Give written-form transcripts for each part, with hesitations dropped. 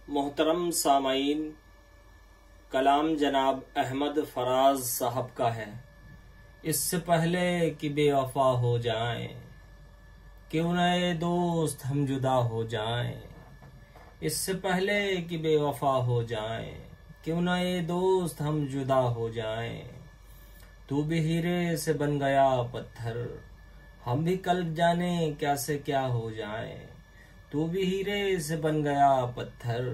मोहतरम सामाईन, कलाम जनाब अहमद फराज साहब का है। इससे पहले कि बेवफा हो जाएं, क्यों नए दोस्त हम जुदा हो जाएं। इससे पहले कि बेवफा हो जाएं, क्यों नए दोस्त हम जुदा हो जाएं। तू भी हीरे से बन गया पत्थर, हम भी कल जाने क्या से क्या हो जाएं। तू भी हीरे से बन गया पत्थर,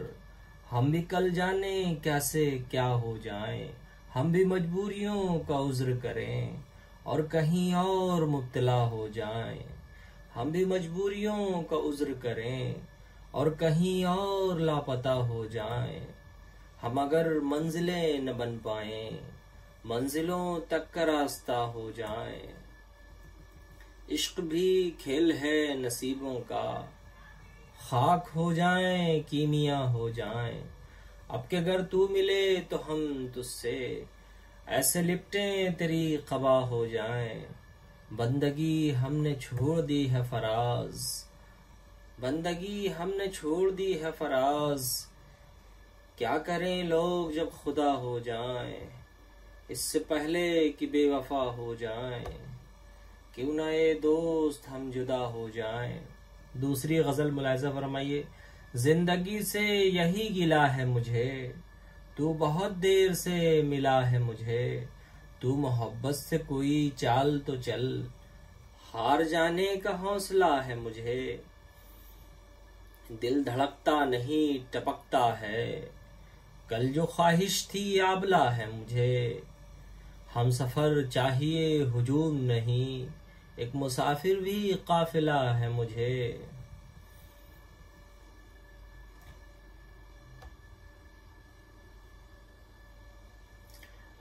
हम भी कल जाने क्या से क्या हो जाएं। हम भी मजबूरियों का उज्र करें और कहीं और मुब्तला हो जाएं। हम भी मजबूरियों का उज्र करें और कहीं और लापता हो जाएं। हम अगर मंजिलें न बन पाएं, मंजिलों तक का रास्ता हो जाएं। इश्क भी खेल है नसीबों का, खाक हो जाएं कीमिया हो जाएं। अब के अगर तू मिले तो हम तुझसे ऐसे लिपटें तेरी क़बा हो जाएं। बंदगी हमने छोड़ दी है फराज, बंदगी हमने छोड़ दी है फराज। क्या करें लोग जब खुदा हो जाएं। इससे पहले कि बेवफा हो जाएं, क्यों नए दोस्त हम जुदा हो जाएं। दूसरी गजल मुलाहिज़ा फरमाइए। जिंदगी से यही गिला है मुझे, तू बहुत देर से मिला है मुझे। तू मोहब्बत से कोई चाल तो चल, हार जाने का हौसला है मुझे। दिल धड़कता नहीं टपकता है, कल जो ख्वाहिश थी आबला है मुझे। हम सफर चाहिए हुजूम नहीं, एक मुसाफिर भी काफिला है मुझे।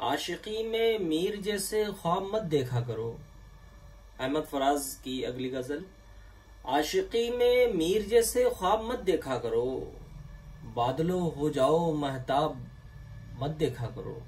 आशिकी में मीर जैसे ख्वाब मत देखा करो। अहमद फराज की अगली गजल। आशिकी में मीर जैसे ख्वाब मत देखा करो, बादलों हो जाओ महताब मत देखा करो।